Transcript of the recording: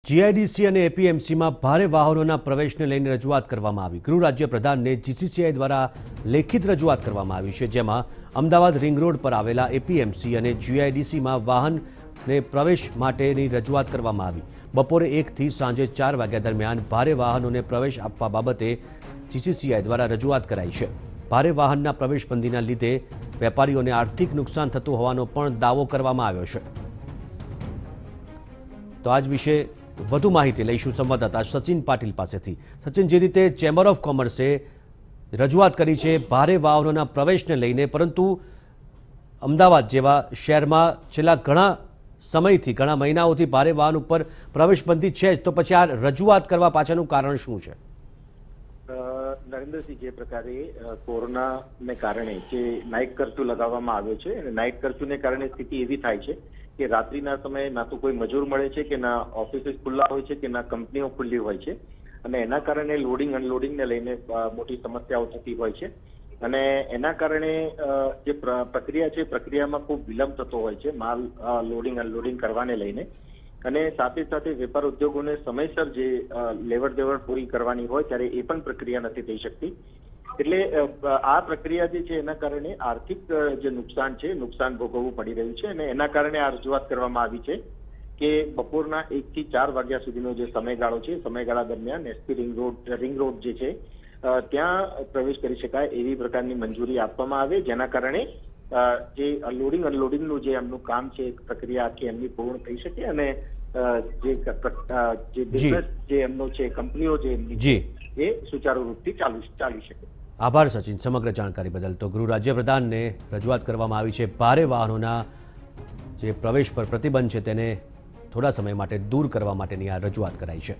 GIDC અને એપીએમસીમાં ભારે વાહનોના પ્રવેશને લઈને રજૂઆત કરવામાં આવી। ગૃહ રાજ્ય પ્રધાનને જીસીસીઆઈ દ્વારા લેખિત રજૂઆત કરવામાં આવી છે, જેમાં અમદાવાદ રિંગ રોડ પર આવેલા એપીએમસી અને જીઆઈડીસીમાં વાહનને પ્રવેશ માટેની રજૂઆત કરવામાં આવી। બપોરે 1 થી સાંજે 4 વાગ્યા દરમિયાન ભારે વાહનોને પ્રવેશ આપવા બાબતે જીસીસીઆઈ દ્વારા રજૂઆત કરાઈ છે। ભારે વાહનના પ્રવેશબંધીના લીધે વેપારીઓને આર્થિક નુકસાન થતું હોવાનો પણ દાવો કરવામાં આવ્યો છે। તો આજ વિશે વધુ માહિતી લઈશું સંવાદદાતા સચિન પાટીલ પાસેથી। સચિન, જે રીતે ચેમ્બર ઓફ કોમર્સે રજૂઆત કરી છે ભારે વાહનોના પ્રવેશને લઈને, પરંતુ અમદાવાદ જેવા શહેરમાં છેલ્લા ઘણા સમયથી, ઘણા મહિનાઓથી ભારે વાહન ઉપર પ્રવેશબંધી છે, તો પછી આ રજૂઆત કરવા પાછળનું કારણ શું છે? નરેન્દ્રસિંહ, જે પ્રકારે કોરોનાને કારણે જે નાઇટ કર્ફ્યુ લગાવવામાં આવ્યો છે અને નાઇટ કર્ફ્યુને કારણે સ્થિતિ એવી થાય છે કે રાત્રિના સમયે ના તો કોઈ મજૂર મળે છે, કે ના ઓફિસીસ ખુલ્લા હોય છે, કે ના કંપનીઓ ખુલ્લી હોય છે, અને એના કારણે લોડિંગ અનલોડિંગને લઈને મોટી સમસ્યાઓ થતી હોય છે। અને એના કારણે જે પ્રક્રિયા છે, પ્રક્રિયામાં ખૂબ વિલંબ થતો હોય છે માલ લોડિંગ અનલોડિંગ કરવાને લઈને। અને સાથે સાથે વેપાર ઉદ્યોગોને સમયસર જે લેવડ દેવડ પૂરી કરવાની હોય ત્યારે એ પણ પ્રક્રિયા નથી થઈ શકતી। એટલે આ પ્રક્રિયા જે છે એના કારણે આર્થિક જે નુકસાન છે, નુકસાન ભોગવવું પડી રહ્યું છે, અને એના કારણે આ રજૂઆત કરવામાં આવી છે કે બપોરના 1 થી 4 વાગ્યા સુધીનો જે સમયગાળો છે, સમયગાળા દરમિયાન એસપી રિંગ રોડ જે છે ત્યાં પ્રવેશ કરી શકાય એવી પ્રકારની મંજૂરી આપવામાં આવે, જેના કારણે જે લોડિંગ અનલોડિંગનું જે એમનું કામ છે, પ્રક્રિયા આખી એમની પૂર્ણ થઈ શકે, અને જે બિઝનેસ જે એમનો છે, કંપનીઓ જે એમની એ સુચારુ રૂપથી ચાલી શકે। આભાર સચિન, સમગ્ર જાણકારી બદલ। તો ગૃહ રાજ્ય પ્રધાનને રજૂઆત કરવામાં આવી છે ભારે વાહનોના જે પ્રવેશ પર પ્રતિબંધ છે તેને થોડા સમય માટે દૂર કરવા માટેની આ રજૂઆત કરાઈ છે।